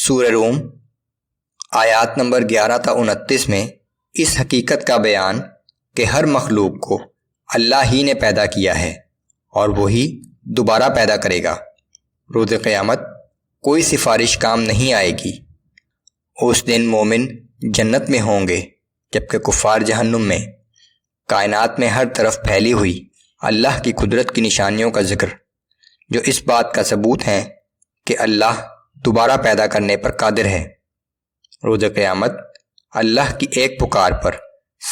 سورہ روم آیات نمبر 11 تا 29 میں اس حقیقت کا بیان کہ ہر مخلوق کو اللہ ہی نے پیدا کیا ہے اور وہی دوبارہ پیدا کرے گا۔ روز قیامت کوئی سفارش کام نہیں آئے گی۔ اس دن مومن جنت میں ہوں گے جبکہ کفار جہنم میں۔ کائنات میں ہر طرف پھیلی ہوئی اللہ کی قدرت کی نشانیوں کا ذکر جو اس بات کا ثبوت ہیں کہ اللہ دوبارہ پیدا کرنے پر قادر ہے۔ روز قیامت اللہ کی ایک پکار پر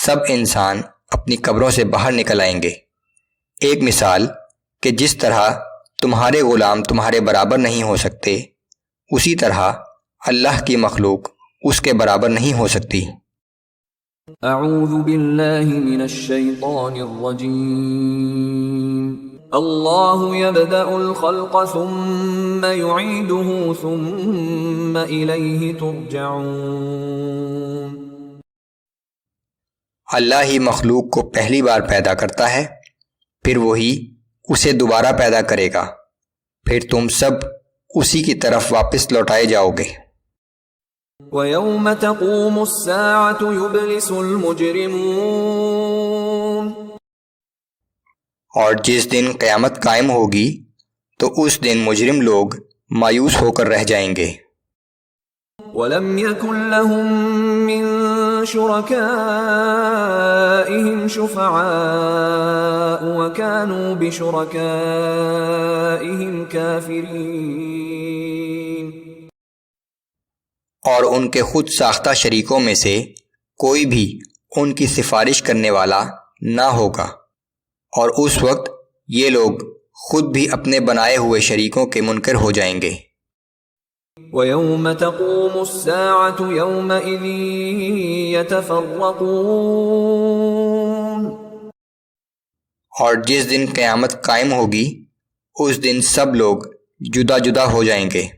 سب انسان اپنی قبروں سے باہر نکل آئیں گے۔ ایک مثال کہ جس طرح تمہارے غلام تمہارے برابر نہیں ہو سکتے، اسی طرح اللہ کی مخلوق اس کے برابر نہیں ہو سکتی۔ اعوذ باللہ من الشیطان الرجیم۔ اللہ یبدأ الخلق ثم یعیدہ ثم الیہ ترجعون۔ اللہ ہی مخلوق کو پہلی بار پیدا کرتا ہے، پھر وہی اسے دوبارہ پیدا کرے گا، پھر تم سب اسی کی طرف واپس لوٹائے جاؤ گے۔ وَيَوْمَ تَقُومُ السَّاعَةُ يُبْلِسُ الْمُجْرِمُونَ۔ اور جس دن قیامت قائم ہوگی تو اس دن مجرم لوگ مایوس ہو کر رہ جائیں گے۔ وَلَمْ يَكُنْ لَهُم مِّن شُرَكَائِهِمْ شُفَعَاءُ وَكَانُوا بِشُرَكَائِهِمْ كَافِرِينَ۔ اور ان کے خود ساختہ شریکوں میں سے کوئی بھی ان کی سفارش کرنے والا نہ ہوگا، اور اس وقت یہ لوگ خود بھی اپنے بنائے ہوئے شریکوں کے منکر ہو جائیں گے۔ وَيَوْمَ تَقُومُ السَّاعَةُ يَوْمَئِذٍ يَتَفَرَّقُونَ۔ اور جس دن قیامت قائم ہوگی اس دن سب لوگ جدا جدا ہو جائیں گے۔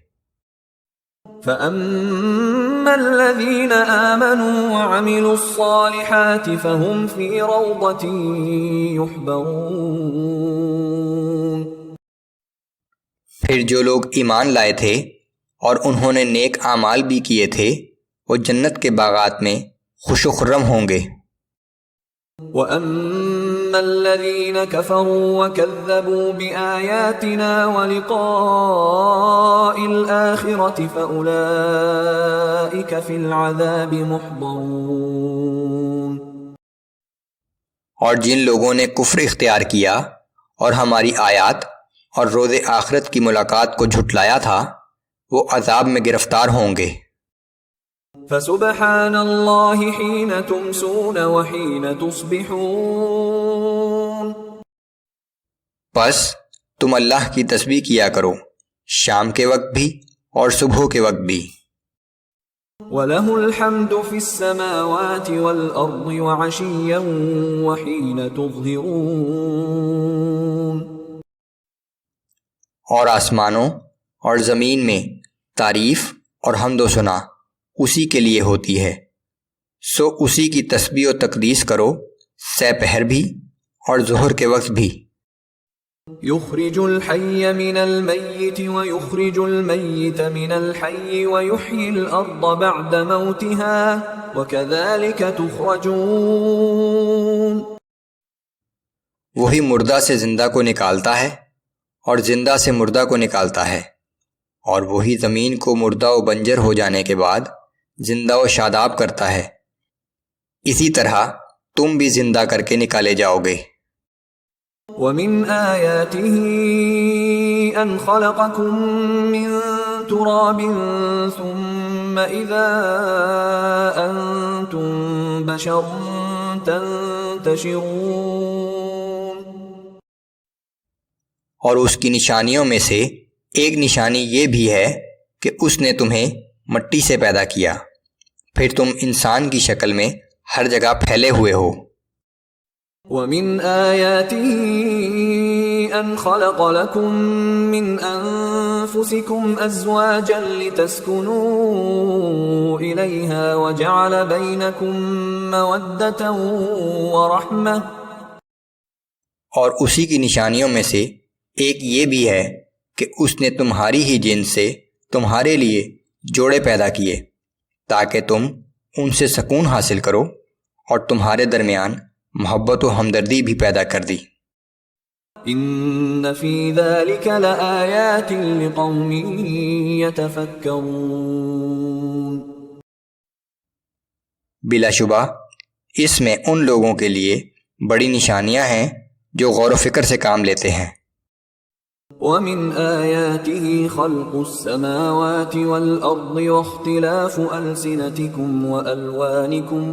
فَأَمَّا الَّذِينَ آمَنُوا وَعَمِلُوا الصَّالِحَاتِ فَهُمْ فِي رَوْضَةٍ يُحْبَرُونَ۔ پھر جو لوگ ایمان لائے تھے اور انہوں نے نیک اعمال بھی کیے تھے وہ جنت کے باغات میں خوش و خرم ہوں گے۔ وَأَمَّا الَّذِينَ كَفَرُوا وَكَذَّبُوا بِآيَاتِنَا وَلِقَاءِ الْآخِرَةِ فَأُولَئِكَ فِي الْعَذَابِ مُحْضَرُونَ۔ اور جن لوگوں نے کفر اختیار کیا اور ہماری آیات اور روز آخرت کی ملاقات کو جھٹلایا تھا وہ عذاب میں گرفتار ہوں گے۔ فَسُبْحَانَ اللَّهِ حِينَ تُمْسُونَ وَحِينَ تُصْبِحُونَ۔ پس تم اللہ کی تسبیح کیا کرو شام کے وقت بھی اور صبح کے وقت بھی۔ وَلَهُ الْحَمْدُ فِي السَّمَاوَاتِ وَالْأَرْضِ وَعَشِيًّا وَحِينَ تُظْهِرُونَ۔ اور آسمانوں اور زمین میں تعریف اور حمد و ثنا اسی کے لیے ہوتی ہے، سو اسی کی تسبیح و تقدیس کرو سہ پہر بھی اور ظہر کے وقت بھی۔ يخرج الحي من الميت ويخرج الميت من الحي ويحيي الأرض بعد موتها وكذلك تخرجون۔ وہی مردہ سے زندہ کو نکالتا ہے اور زندہ سے مردہ کو نکالتا ہے، اور وہی زمین کو مردہ و بنجر ہو جانے کے بعد زندہ و شاداب کرتا ہے، اسی طرح تم بھی زندہ کر کے نکالے جاؤ گے۔ وَمِنْ آيَاتِهِ أَنْ خَلَقَكُم مِّن تُرَابٍ ثُمَّ إِذَا أَنْتُمْ بَشَرٌ تَنْتَشِرُونَ۔ اور اس کی نشانیوں میں سے ایک نشانی یہ بھی ہے کہ اس نے تمہیں مٹی سے پیدا کیا، پھر تم انسان کی شکل میں ہر جگہ پھیلے ہوئے ہو۔ وَمِنْ آيَاتِهِ أَنْ خَلَقَ لَكُم مِّنْ أَنفُسِكُمْ أَزْوَاجًا لِتَسْكُنُوا إِلَيْهَا وَجَعَلَ بَيْنَكُم مَّوَدَّةً وَرَحْمَةً۔ اور اسی کی نشانیوں میں سے ایک یہ بھی ہے کہ اس نے تمہاری ہی جنس سے تمہارے لیے جوڑے پیدا کیے تاکہ تم ان سے سکون حاصل کرو، اور تمہارے درمیان محبت و ہمدردی بھی پیدا کر دی۔ ان فی ذلک لآیات لقوم یتفکرون۔ بلا شبہ اس میں ان لوگوں کے لیے بڑی نشانیاں ہیں جو غور و فکر سے کام لیتے ہیں۔ وَمِنْ آيَاتِهِ خَلْقُ السَّمَاوَاتِ وَالْأَرْضِ وَاخْتِلَافُ أَلْسِنَتِكُمْ وَأَلْوَانِكُمْ،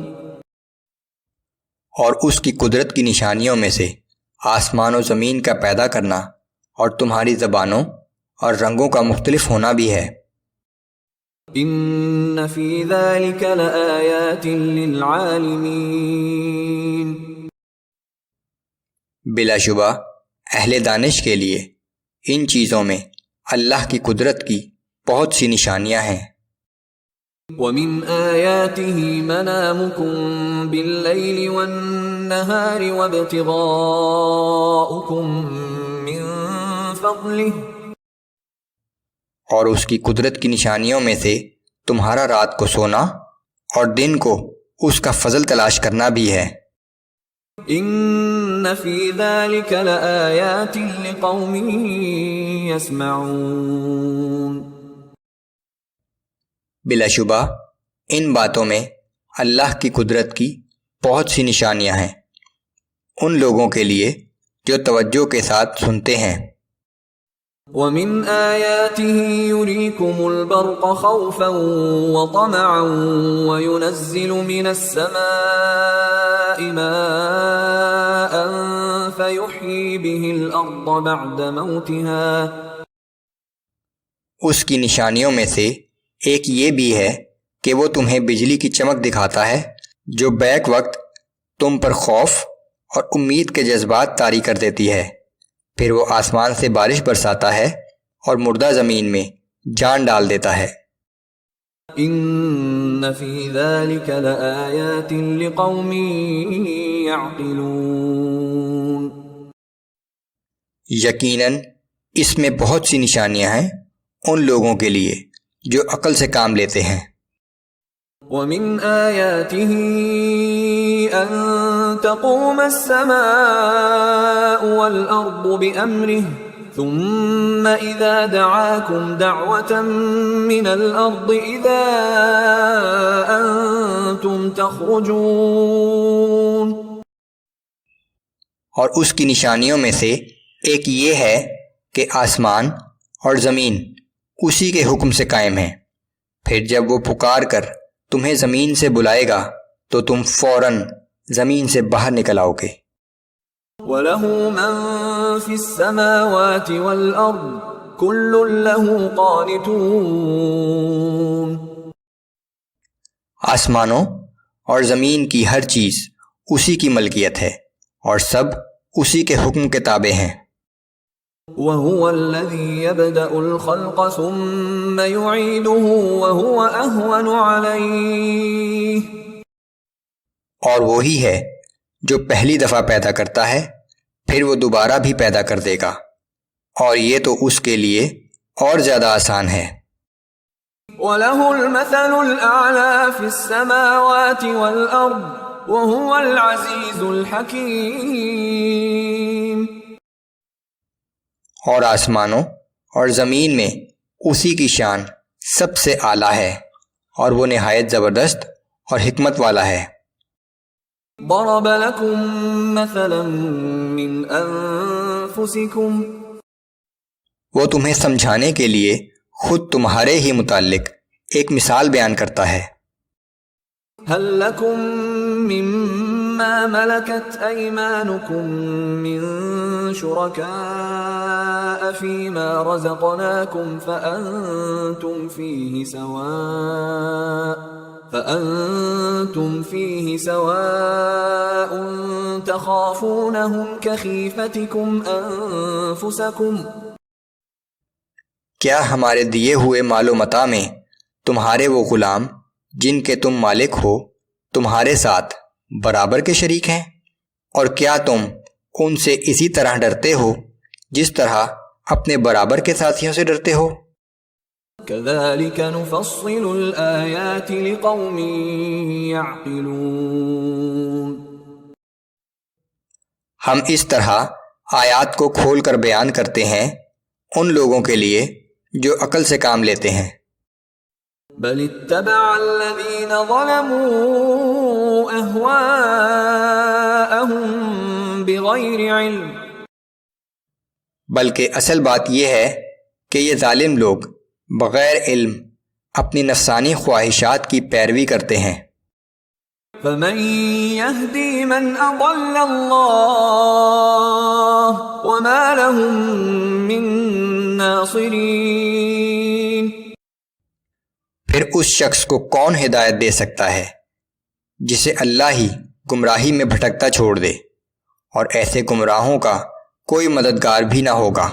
اور اس کی قدرت کی نشانیوں میں سے آسمان و زمین کا پیدا کرنا اور تمہاری زبانوں اور رنگوں کا مختلف ہونا بھی ہے۔ إِنَّ فِي ذَلِكَ لَآيَاتٍ لِلْعَالِمِينَ۔ بلا شبہ اہل دانش کے لیے ان چیزوں میں اللہ کی قدرت کی بہت سی نشانیاں ہیں۔ وَمِنْ آيَاتِهِ مَنَامُكُمْ بِاللَّيْلِ وَالنَّهَارِ وَابْتِغَاؤُكُمْ مِنْ فَضْلِهِ، اور اس کی قدرت کی نشانیوں میں سے تمہارا رات کو سونا اور دن کو اس کا فضل تلاش کرنا بھی ہے۔ إِنَّ فِي ذَلِكَ لَآيَاتٍ لِقَوْمٍ يَسْمَعُونَ۔ بلا شبہ ان باتوں میں اللہ کی قدرت کی بہت سی نشانیاں ہیں ان لوگوں کے لیے جو توجہ کے ساتھ سنتے ہیں۔ وَمِنْ آيَاتِهِ يُرِيكُمُ الْبَرْقَ خَوْفًا وَطَمَعًا وَيُنَزِّلُ مِنَ السَّمَاءِ مَاءً فَيُحْيِي بِهِ الْأَرْضَ بَعْدَ مَوْتِهَا۔ اس کی نشانیوں میں سے ایک یہ بھی ہے کہ وہ تمہیں بجلی کی چمک دکھاتا ہے جو بیک وقت تم پر خوف اور امید کے جذبات طاری کر دیتی ہے، پھر وہ آسمان سے بارش برساتا ہے اور مردہ زمین میں جان ڈال دیتا ہے۔ إِنَّ فِي ذَلِكَ لَآيَاتٍ لِقَوْمٍ يَعْقِلُونَ۔ یقیناً اس میں بہت سی نشانیاں ہیں ان لوگوں کے لیے جو عقل سے کام لیتے ہیں۔ وَمِنْ آيَاتِهِ أَن تَقُومَ السَّمَاءُ وَالْأَرْضُ بِأَمْرِهِ ثُمَّ إِذَا دَعَاكُمْ دَعْوَةً مِّنَ الْأَرْضِ إِذَا أَنْتُمْ تَخْرُجُونَ۔ اور اس کی نشانیوں میں سے ایک یہ ہے کہ آسمان اور زمین اسی کے حکم سے قائم ہیں، پھر جب وہ پکار کر تمہیں زمین سے بلائے گا تو تم فوراً زمین سے باہر نکل آؤ گے۔ وَلَهُ مَن فِي السَّمَاوَاتِ وَالْأَرْضِ كُلٌّ لَهُ قَانِتُونَ۔ آسمانوں اور زمین کی ہر چیز اسی کی ملکیت ہے اور سب اسی کے حکم کے تابع ہیں۔ وَهُوَ الَّذِي يَبْدَأُ الْخَلْقَ ثُمَّ يُعِيدُهُ وَهُوَ أَهْوَنُ عَلَيْهِ۔ اور وہی ہے جو پہلی دفعہ پیدا کرتا ہے پھر وہ دوبارہ بھی پیدا کر دے گا، اور یہ تو اس کے لیے اور زیادہ آسان ہے۔ وَلَهُ الْمَثَلُ الْأَعْلَى فِي السَّمَاوَاتِ وَالْأَرْضِ وَهُوَ الْعَزِيزُ الْحَكِيمُ۔ اور آسمانوں اور زمین میں اسی کی شان سب سے اعلیٰ ہے اور وہ نہایت زبردست اور حکمت والا ہے۔ ضرب لكم مثلا من انفسكم، وہ تمہیں سمجھانے کے لیے خود تمہارے ہی متعلق ایک مثال بیان کرتا ہے۔ هل لكم مما ملكت ايمانكم من شركاء فيما رزقناكم فأنتم فيه سواء تخافونهم كخيفتكم أنفسكم۔ کیا ہمارے دیے ہوئے مال و متاع میں تمہارے وہ غلام جن کے تم مالک ہو تمہارے ساتھ برابر کے شریک ہیں؟ اور کیا تم ان سے اسی طرح ڈرتے ہو جس طرح اپنے برابر کے ساتھیوں سے ڈرتے ہو؟ كذلك نفصل الآيات لقوم يعقلون. ہم اس طرح آیات کو کھول کر بیان کرتے ہیں ان لوگوں کے لیے جو عقل سے کام لیتے ہیں. بل اتبع الذين ظلموا أهواءهم بغير علم. بلکہ اصل بات یہ ہے کہ یہ ظالم لوگ بغیر علم اپنی نفسانی خواہشات کی پیروی کرتے ہیں. فمن يهدي من أضل الله وما لهم من ناصرين. پھر اس شخص کو کون ہدایت دے سکتا ہے جسے اللہ ہی گمراہی میں بھٹکتا چھوڑ دے، اور ایسے گمراہوں کا کوئی مددگار بھی نہ ہوگا.